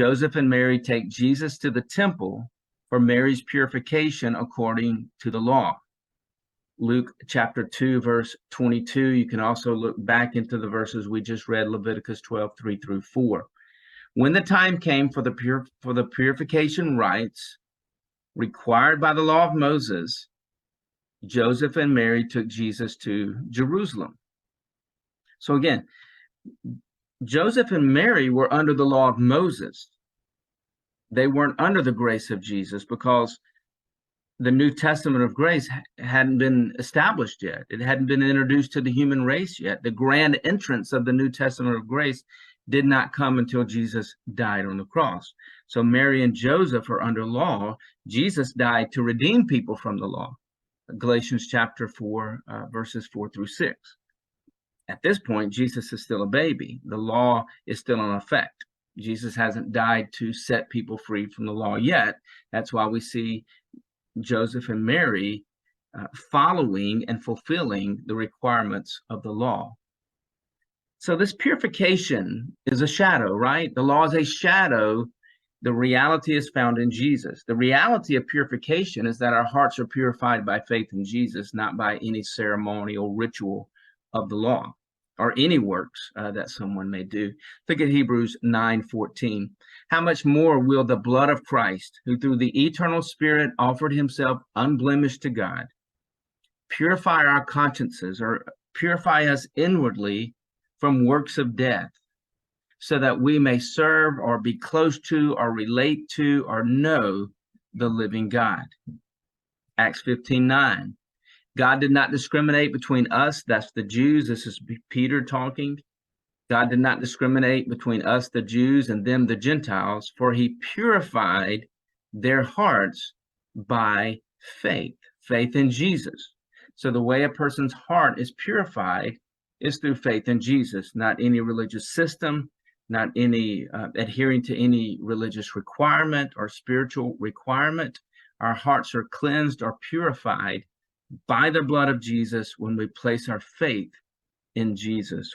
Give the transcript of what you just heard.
Joseph and Mary take Jesus to the temple for Mary's purification according to the law. Luke chapter 2, verse 22. You can also look back into the verses we just read, Leviticus 12, 3 through 4. When the time came for the purification rites required by the law of Moses, Joseph and Mary took Jesus to Jerusalem. So again, Joseph and Mary were under the law of Moses. They weren't under the grace of Jesus because the New Testament of grace hadn't been established yet. It hadn't been introduced to the human race yet. The grand entrance of the New Testament of grace did not come until Jesus died on the cross. So Mary and Joseph are under law. Jesus died to redeem people from the law. Galatians chapter 4, verses 4 through 6. At this point, Jesus is still a baby. The law is still in effect. Jesus hasn't died to set people free from the law yet. That's why we see Joseph and Mary following and fulfilling the requirements of the law. So this purification is a shadow, right? The law is a shadow. The reality is found in Jesus. The reality of purification is that our hearts are purified by faith in Jesus, not by any ceremonial ritual of the law or any works that someone may do. Look at Hebrews 9:14. How much more will the blood of Christ, who through the eternal Spirit offered himself unblemished to God, purify our consciences, or purify us inwardly from works of death, so that we may serve or be close to or relate to or know the living God. Acts 15:9. God did not discriminate between us, that's the Jews. This is Peter talking. God did not discriminate between us, the Jews, and them, the Gentiles, for he purified their hearts by faith in Jesus. So the way a person's heart is purified is through faith in Jesus, not any religious system, not any adhering to any religious requirement or spiritual requirement. Our hearts are cleansed or purified by the blood of Jesus when we place our faith in Jesus.